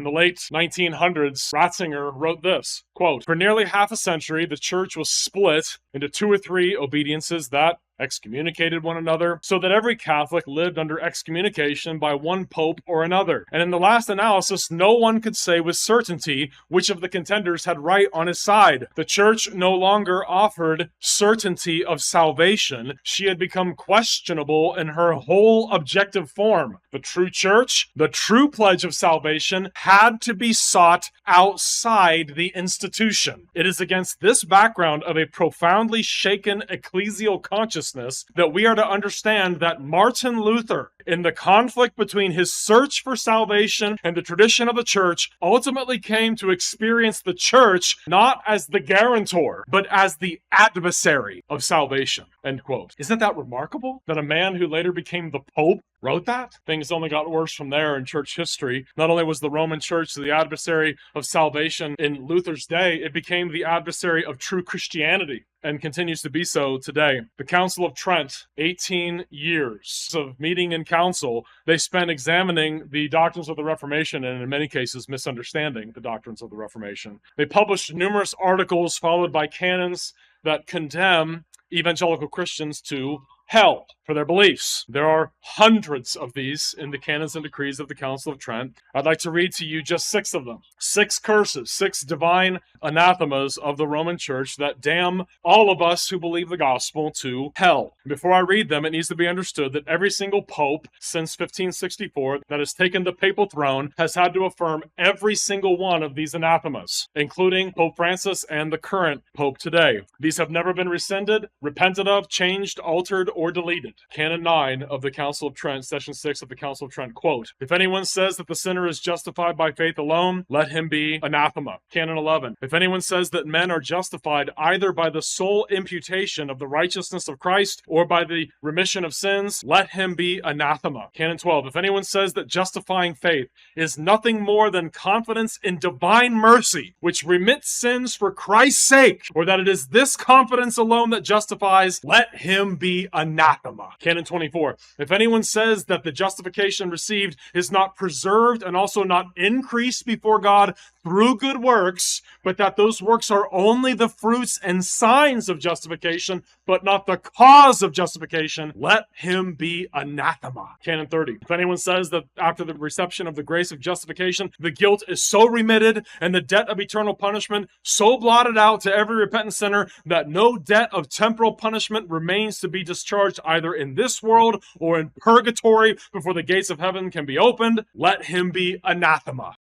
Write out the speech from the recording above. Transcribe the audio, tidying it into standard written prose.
the late 1900s, Ratzinger wrote this, quote, "For nearly half a century, the church was split into 2 or 3 obediences that excommunicated one another, so that every Catholic lived under excommunication by one pope or another. And in the last analysis, no one could say with certainty which of the contenders had right on his side. The church no longer offered certainty of salvation. She had become questionable in her whole objective form. The true church, the true pledge of salvation, had to be sought outside the institution. It is against this background of a profoundly shaken ecclesial consciousness that we are to understand that Martin Luther, in the conflict between his search for salvation and the tradition of the church, ultimately came to experience the church not as the guarantor, but as the adversary of salvation." End quote. Isn't that remarkable? That a man who later became the Pope wrote that? Things only got worse from there in church history. Not only was the Roman church the adversary of salvation in Luther's day, it became the adversary of true Christianity and continues to be so today. The Council of Trent, 18 years of meeting in council, they spent examining the doctrines of the Reformation and in many cases misunderstanding the doctrines of the Reformation. They published numerous articles followed by canons that condemn evangelical Christians to hell for their beliefs. There are hundreds of these in the canons and decrees of the Council of Trent. I'd like to read to you just 6 of them. 6 curses, 6 divine anathemas of the Roman Church that damn all of us who believe the gospel to hell. Before I read them, it needs to be understood that every single pope since 1564 that has taken the papal throne has had to affirm every single one of these anathemas, including Pope Francis and the current pope today. These have never been rescinded, repented of, changed, altered, or deleted. Canon 9 of the Council of Trent, Session 6 of the Council of Trent, quote, "If anyone says that the sinner is justified by faith alone, let him be anathema." Canon 11, "If anyone says that men are justified either by the sole imputation of the righteousness of Christ or by the remission of sins, let him be anathema." Canon 12, "If anyone says that justifying faith is nothing more than confidence in divine mercy, which remits sins for Christ's sake, or that it is this confidence alone that justifies, let him be anathema." Canon 24, "If anyone says that the justification received is not preserved and also not increased before God through good works, but that those works are only the fruits and signs of justification, but not the cause of justification, let him be anathema." Canon 30, "If anyone says that after the reception of the grace of justification, the guilt is so remitted and the debt of eternal punishment so blotted out to every repentant sinner that no debt of temporal punishment remains to be discharged either in this world or in purgatory before the gates of heaven can be opened, let him be anathema."